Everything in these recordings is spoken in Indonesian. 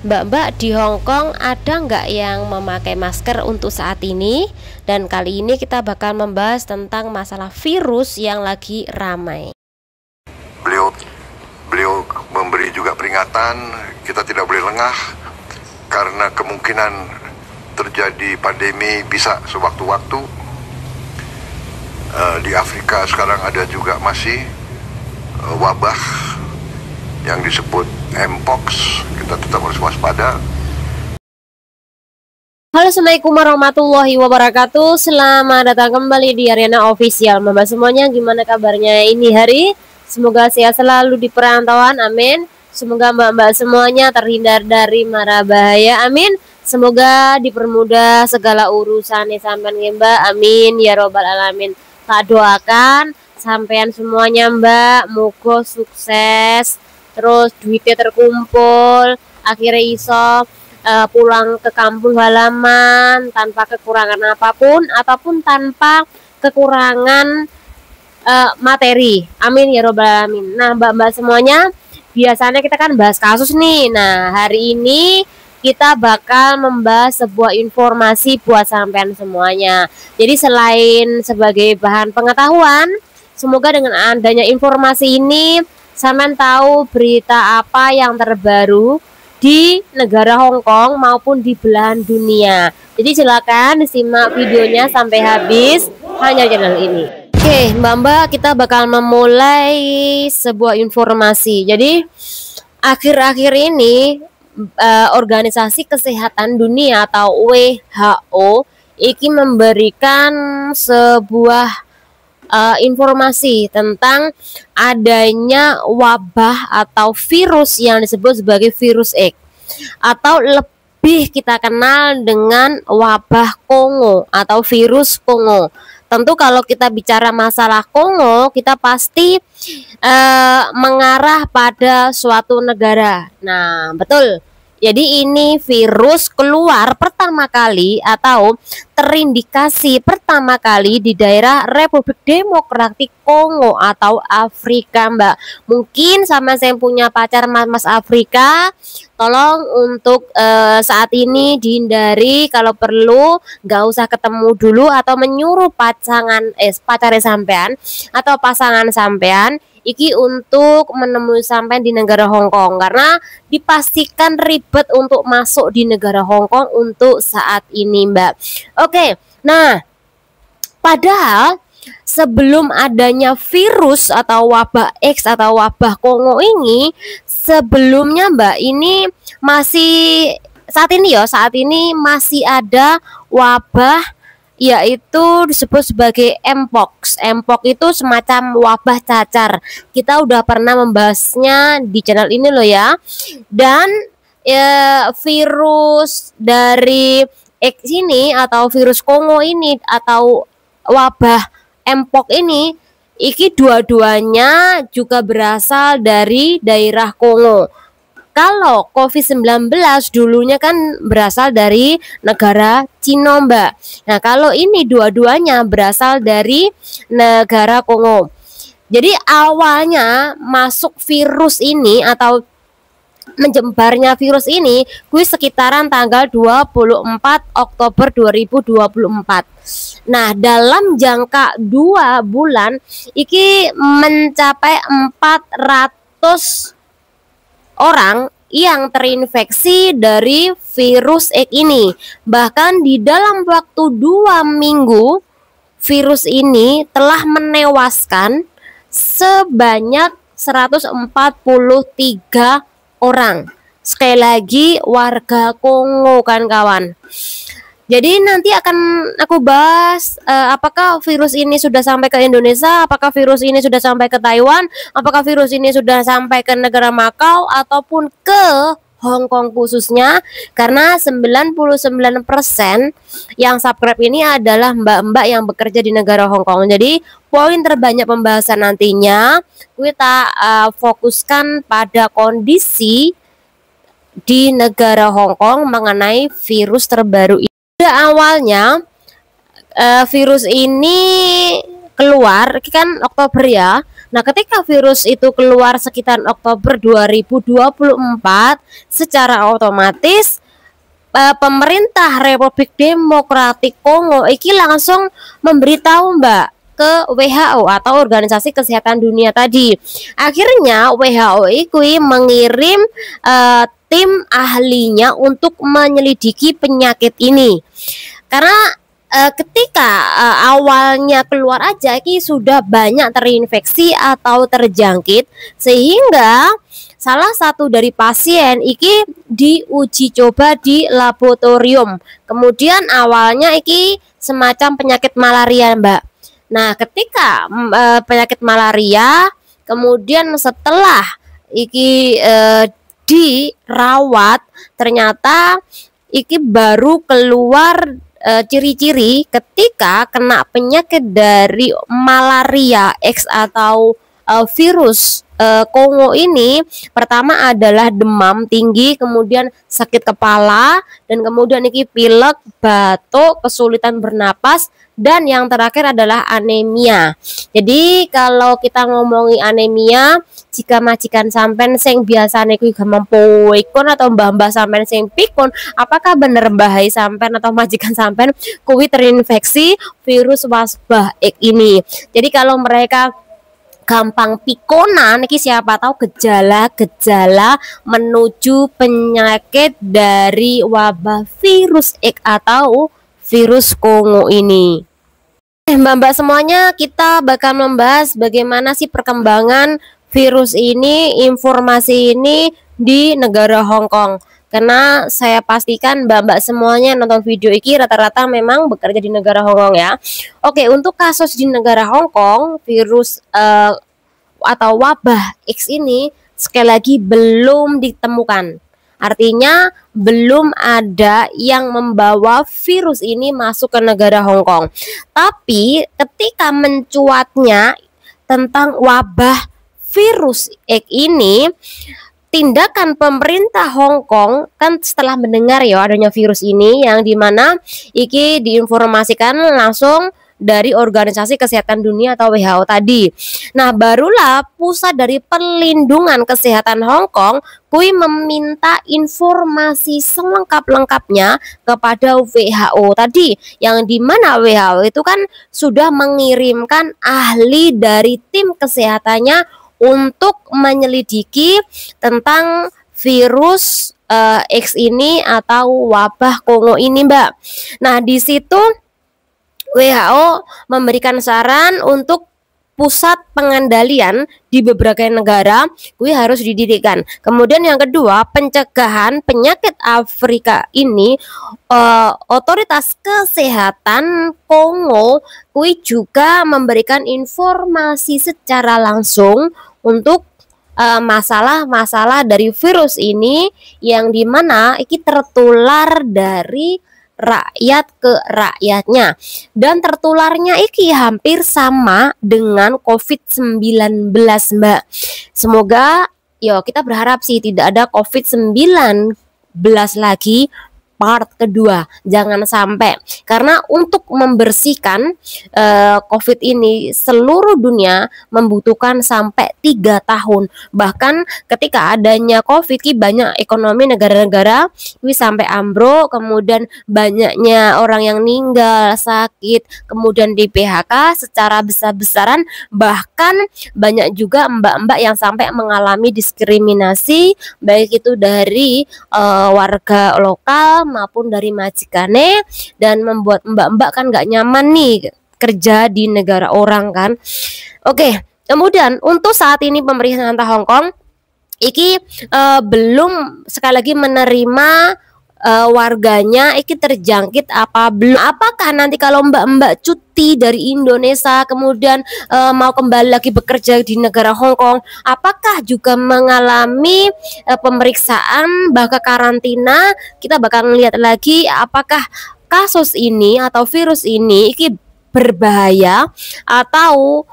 Mbak-mbak di Hong Kong ada nggak yang memakai masker untuk saat ini? Dan kali ini kita bakal membahas tentang masalah virus yang lagi ramai. Beliau memberi juga peringatan kita tidak boleh lengah karena kemungkinan terjadi pandemi bisa sewaktu-waktu. Di Afrika sekarang ada juga masih wabah yang disebut Mpox. Kita tetap harus waspada. Halo, assalamualaikum warahmatullahi wabarakatuh. Selamat datang kembali di Ariana Official. Mbak semuanya, gimana kabarnya ini hari? Semoga sehat selalu di perantauan, amin. Semoga mbak-mbak semuanya terhindar dari mara bahaya, amin. Semoga dipermudah segala urusan sampean mbak, amin ya robbal alamin. Tak doakan sampean semuanya mbak, moga sukses, terus duitnya terkumpul, akhirnya iso pulang ke kampung halaman tanpa kekurangan apapun ataupun tanpa kekurangan materi, amin ya robbal alamin. Nah mbak-mbak semuanya, biasanya kita kan bahas kasus nih. Nah hari ini kita bakal membahas sebuah informasi buat sampean semuanya. Jadi selain sebagai bahan pengetahuan, semoga dengan adanya informasi ini sampean tahu berita apa yang terbaru di negara Hong Kong maupun di belahan dunia. Jadi silakan disimak videonya sampai habis hanya di channel ini. Oke, mbak-mbak, kita bakal memulai sebuah informasi. Jadi akhir-akhir ini Organisasi Kesehatan Dunia atau WHO ini memberikan sebuah informasi tentang adanya wabah atau virus yang disebut sebagai virus X atau lebih kita kenal dengan wabah Kongo atau virus Kongo. Tentu kalau kita bicara masalah Kongo, kita pasti mengarah pada suatu negara. Nah, betul. Jadi ini virus keluar pertama kali atau terindikasi pertama kali di daerah Republik Demokratik Kongo atau Afrika, mbak. Mungkin sama saya punya pacar mas Afrika, tolong untuk saat ini dihindari, kalau perlu gak usah ketemu dulu atau menyuruh pasangan pacarnya sampean atau pasangan sampean iki untuk menemui sampean di negara Hong Kong, karena dipastikan ribet untuk masuk di negara Hong Kong untuk saat ini, mbak. Oke, nah padahal sebelum adanya virus atau wabah X atau wabah Kongo ini, sebelumnya mbak, ini masih saat ini masih ada wabah yaitu disebut sebagai Mpox. Mpox itu semacam wabah cacar. Kita udah pernah membahasnya di channel ini loh ya. Dan virus dari X ini atau virus Kongo ini atau wabah Mpox ini dua-duanya juga berasal dari daerah Kongo. Kalau COVID-19 dulunya kan berasal dari negara Cina, mbak. Nah kalau ini dua-duanya berasal dari negara Kongo. Jadi awalnya masuk virus ini atau menjembarnya virus ini sekitaran tanggal 24 Oktober 2024. Nah dalam jangka 2 bulan iki mencapai 400 orang yang terinfeksi dari virus X ini. Bahkan di dalam waktu 2 minggu virus ini telah menewaskan sebanyak 143 orang. Sekali lagi warga Kongo kan kawan. Jadi nanti akan aku bahas apakah virus ini sudah sampai ke Indonesia, apakah virus ini sudah sampai ke Taiwan, apakah virus ini sudah sampai ke negara Makau ataupun ke Hong Kong khususnya, karena 99% yang subscribe ini adalah mbak-mbak yang bekerja di negara Hong Kong. Jadi poin terbanyak pembahasan nantinya kita fokuskan pada kondisi di negara Hong Kong mengenai virus terbaru ini. Awalnya virus ini keluar kan Oktober ya, Nah, ketika virus itu keluar sekitar Oktober 2024, secara otomatis pemerintah Republik Demokratik Kongo iki langsung memberitahu Mbak ke WHO atau Organisasi Kesehatan Dunia tadi. Akhirnya WHO itu mengirim tim ahlinya untuk menyelidiki penyakit ini. Karena ketika awalnya keluar aja ini sudah banyak terinfeksi atau terjangkit, sehingga salah satu dari pasien iki diuji coba di laboratorium. Kemudian awalnya iki semacam penyakit malaria, Mbak. Nah, ketika penyakit malaria, kemudian setelah iki dirawat, ternyata iki baru keluar ciri-ciri ketika kena penyakit dari malaria X atau virus Kongo ini. Pertama adalah demam tinggi, kemudian sakit kepala, dan kemudian ini pilek, batuk, kesulitan bernapas, dan yang terakhir adalah anemia. Jadi kalau kita ngomongi anemia, jika majikan sampean sing biasane kuwi gampang poikon atau mbah-mbah sampean sing pikun, apakah bener mbahai sampean atau majikan sampean kuwi terinfeksi virus wabah ini. Jadi kalau mereka gampang pikonan, iki siapa tahu gejala-gejala menuju penyakit dari wabah virus X atau virus Kongo ini. Mbak-mbak semuanya, kita bakal membahas bagaimana sih perkembangan virus ini, informasi ini di negara Hong Kong. Karena saya pastikan mbak-mbak semuanya nonton video ini rata-rata memang bekerja di negara Hong Kong ya. Oke, untuk kasus di negara Hong Kong, virus atau wabah X ini sekali lagi belum ditemukan. Artinya belum ada yang membawa virus ini masuk ke negara Hong Kong. Tapi ketika mencuatnya tentang wabah virus X ini, tindakan pemerintah Hong Kong kan setelah mendengar ya adanya virus ini, yang dimana iki diinformasikan langsung dari Organisasi Kesehatan Dunia atau WHO tadi. Nah, barulah Pusat dari Perlindungan Kesehatan Hong Kong kui meminta informasi selengkap-lengkapnya kepada WHO tadi, yang dimana WHO itu kan sudah mengirimkan ahli dari tim kesehatannya untuk menyelidiki tentang virus X ini atau wabah Kongo ini, Mbak. Nah, di situ WHO memberikan saran untuk pusat pengendalian di beberapa negara gue harus didirikan. Kemudian yang kedua, pencegahan penyakit Afrika ini, otoritas kesehatan Kongo gue juga memberikan informasi secara langsung untuk masalah-masalah dari virus ini, yang dimana ini tertular dari rakyat ke rakyatnya, dan tertularnya iki hampir sama dengan COVID-19, Mbak. Semoga kita berharap sih tidak ada COVID-19 lagi part kedua, jangan sampai, karena untuk membersihkan COVID ini seluruh dunia membutuhkan sampai 3 tahun. Bahkan ketika adanya COVID, banyak ekonomi negara-negara sampai ambruk, kemudian banyaknya orang yang meninggal, sakit, kemudian di PHK secara besar-besaran, bahkan banyak juga mbak-mbak yang sampai mengalami diskriminasi, baik itu dari warga lokal maupun dari majikane, dan membuat mbak-mbak kan nggak nyaman nih kerja di negara orang kan. Oke, kemudian untuk saat ini pemerintah Hong Kong iki belum sekali lagi menerima warganya iki terjangkit apa belum. Apakah nanti kalau mbak-mbak cuti dari Indonesia kemudian mau kembali lagi bekerja di negara Hong Kong, apakah juga mengalami pemeriksaan bahkan karantina? Kita bakal ngelihat lagi apakah kasus ini atau virus ini iki berbahaya atau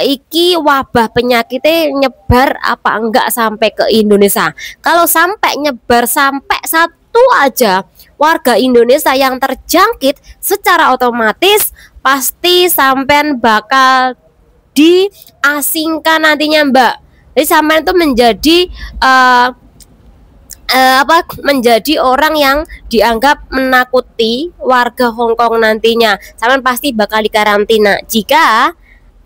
iki wabah penyakitnya nyebar apa enggak sampai ke Indonesia. Kalau sampai nyebar sampai satu aja warga Indonesia yang terjangkit, secara otomatis pasti sampean bakal diasingkan nantinya Mbak. Jadi sampean itu menjadi menjadi orang yang dianggap menakuti warga Hong Kong nantinya. Sampean pasti bakal dikarantina jika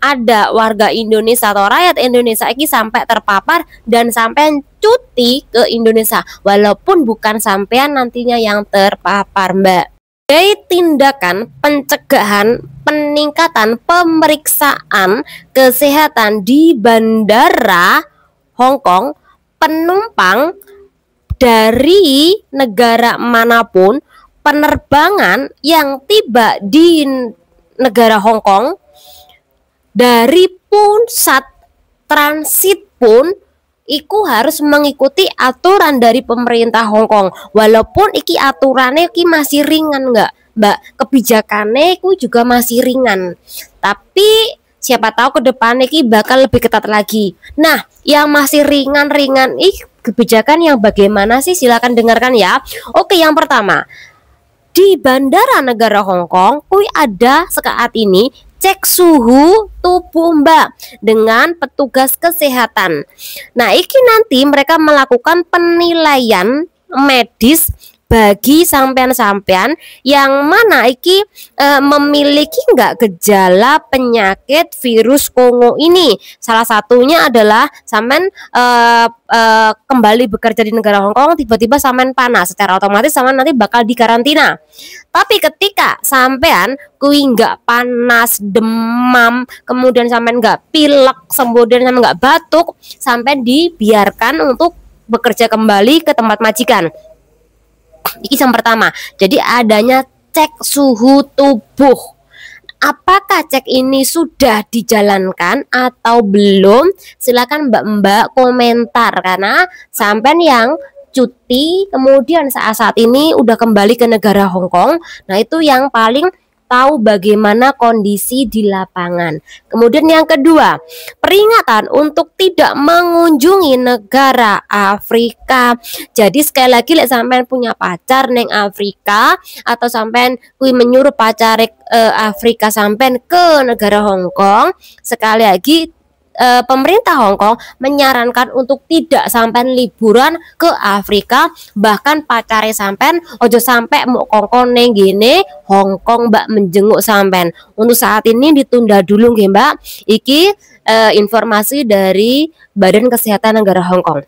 ada warga Indonesia atau rakyat Indonesia ini sampai terpapar dan sampai cuti ke Indonesia, walaupun bukan sampean nantinya yang terpapar Mbak. Dari tindakan pencegahan peningkatan pemeriksaan kesehatan di bandara Hong Kong, penumpang dari negara manapun penerbangan yang tiba di negara Hong Kong dari pusat transit pun iku harus mengikuti aturan dari pemerintah Hong Kong, walaupun iki aturannya iki masih ringan Mbak, kebijakannya iku juga masih ringan, tapi siapa tahu ke depan iki bakal lebih ketat lagi. Nah, yang masih ringan-ringan kebijakan yang bagaimana sih? Silakan dengarkan ya. Oke, yang pertama, di bandara negara Hong Kong kui ada saat ini cek suhu tubuh Mbak dengan petugas kesehatan. Nah, iki nanti mereka melakukan penilaian medis bagi sampean-sampean yang mana iki memiliki nggak gejala penyakit virus Kongo ini. Salah satunya adalah sampean kembali bekerja di negara Hong Kong, tiba-tiba sampean panas, secara otomatis sampean nanti bakal dikarantina. Tapi ketika sampean kui nggak panas, demam, kemudian sampean nggak pilek, kemudian sampean nggak batuk, sampean dibiarkan untuk bekerja kembali ke tempat majikan. Ini yang pertama. Jadi adanya cek suhu tubuh. Apakah cek ini sudah dijalankan atau belum? Silakan Mbak-mbak komentar, karena sampean yang cuti kemudian saat ini udah kembali ke negara Hong Kong. Nah, itu yang paling tahu bagaimana kondisi di lapangan. Kemudian yang kedua, peringatan untuk tidak mengunjungi negara Afrika. Jadi sekali lagi sampean punya pacar neng Afrika atau sampean kui menyuruh pacar Afrika sampean ke negara Hong Kong, sekali lagi pemerintah Hong Kong menyarankan untuk tidak sampai liburan ke Afrika, bahkan pacare sampean ojo sampai mau kongkong neng gini Hong Kong Mbak menjenguk sampean. Untuk saat ini ditunda dulu nggih Mbak. Iki informasi dari Badan Kesehatan Negara Hong Kong.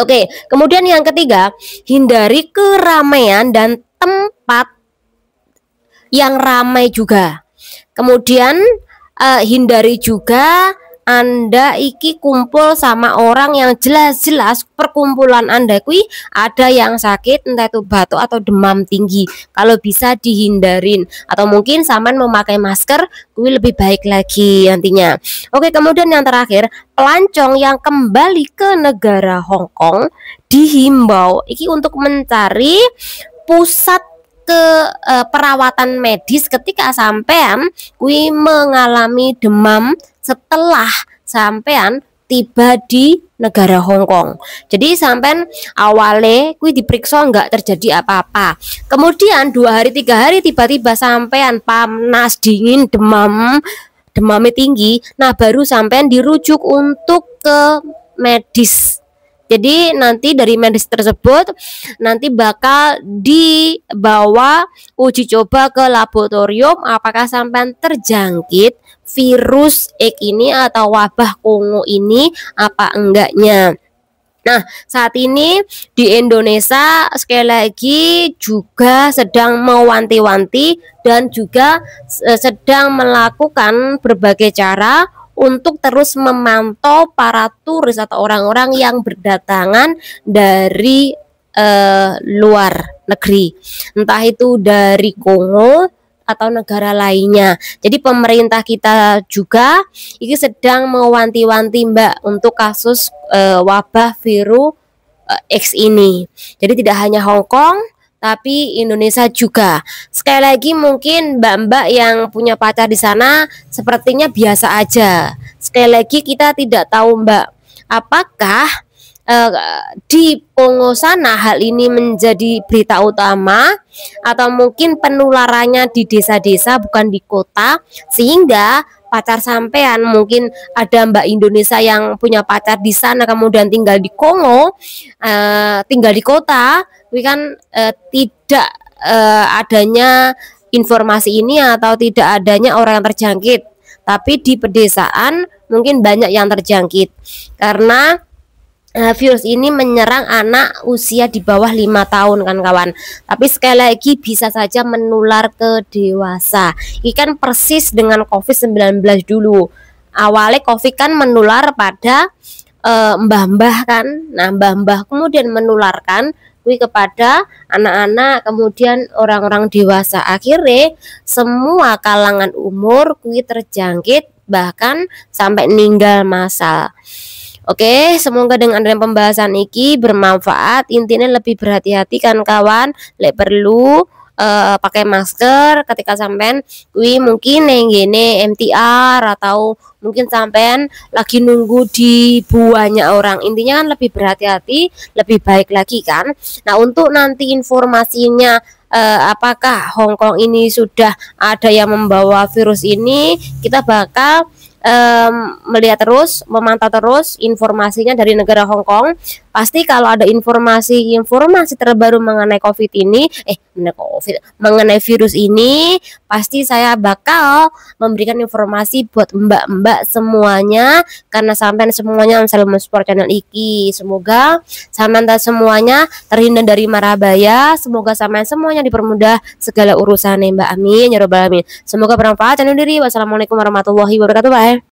Oke, kemudian yang ketiga, hindari keramaian dan tempat yang ramai juga. Kemudian hindari juga Anda iki kumpul sama orang yang jelas-jelas perkumpulan Anda kui ada yang sakit, entah itu batuk atau demam tinggi. Kalau bisa dihindarin, atau mungkin sampean memakai masker kui lebih baik lagi nantinya. Oke, kemudian yang terakhir, pelancong yang kembali ke negara Hong Kong dihimbau iki untuk mencari pusat perawatan medis ketika sampean kui mengalami demam setelah sampean tiba di negara Hong Kong. Jadi sampean awalnya kui diperiksa nggak terjadi apa-apa. Kemudian 2 hari 3 hari tiba-tiba sampean panas, dingin, demamnya tinggi. Nah, baru sampean dirujuk untuk ke medis. Jadi nanti dari medis tersebut nanti bakal dibawa uji coba ke laboratorium apakah sampean terjangkit virus ini atau wabah Kongo ini apa enggaknya. Nah, saat ini di Indonesia sekali lagi juga sedang mewanti-wanti dan juga sedang melakukan berbagai cara untuk terus memantau para turis atau orang-orang yang berdatangan dari luar negeri, entah itu dari Kongo atau negara lainnya. Jadi pemerintah kita juga ini sedang mewanti-wanti Mbak untuk kasus wabah virus X ini. Jadi tidak hanya Hong Kong tapi Indonesia juga. Sekali lagi mungkin mbak-mbak yang punya pacar di sana sepertinya biasa aja. Sekali lagi kita tidak tahu Mbak, apakah di Kongo sana hal ini menjadi berita utama atau mungkin penularannya di desa-desa bukan di kota, sehingga pacar sampean, mungkin ada Mbak Indonesia yang punya pacar di sana kemudian tinggal di Kongo, tinggal di kota, kuwi kan tidak adanya informasi ini atau tidak adanya orang yang terjangkit. Tapi di pedesaan mungkin banyak yang terjangkit karena virus ini menyerang anak usia di bawah 5 tahun kan kawan. Tapi sekali lagi bisa saja menular ke dewasa. Ini kan persis dengan COVID-19 dulu. Awalnya COVID kan menular pada mbah-mbah kan. Nah, mbah-mbah kemudian menularkan kepada anak-anak, kemudian orang-orang dewasa. Akhirnya semua kalangan umur terjangkit bahkan sampai meninggal massal. Oke, semoga dengan adanya pembahasan ini bermanfaat. Intinya lebih berhati-hati kan kawan. Lek perlu pakai masker ketika sampean mungkin yang gini MTR atau mungkin sampean lagi nunggu di banyak orang. Intinya kan lebih berhati-hati, lebih baik lagi kan. Nah, untuk nanti informasinya apakah Hongkong ini sudah ada yang membawa virus ini, kita bakal melihat terus, memantau terus informasinya dari negara Hongkong. Pasti kalau ada informasi terbaru mengenai COVID ini, mengenai virus ini, pasti saya bakal memberikan informasi buat mbak-mbak semuanya, karena sampai semuanya selalu mensupport channel iki. Semoga sampai semuanya terhindar dari mara bahaya. Semoga sampai semuanya dipermudah segala urusannya, Mbak. Amin ya robbal alamin. Semoga bermanfaat. Channel diri. Wassalamualaikum warahmatullahi wabarakatuh. Bye.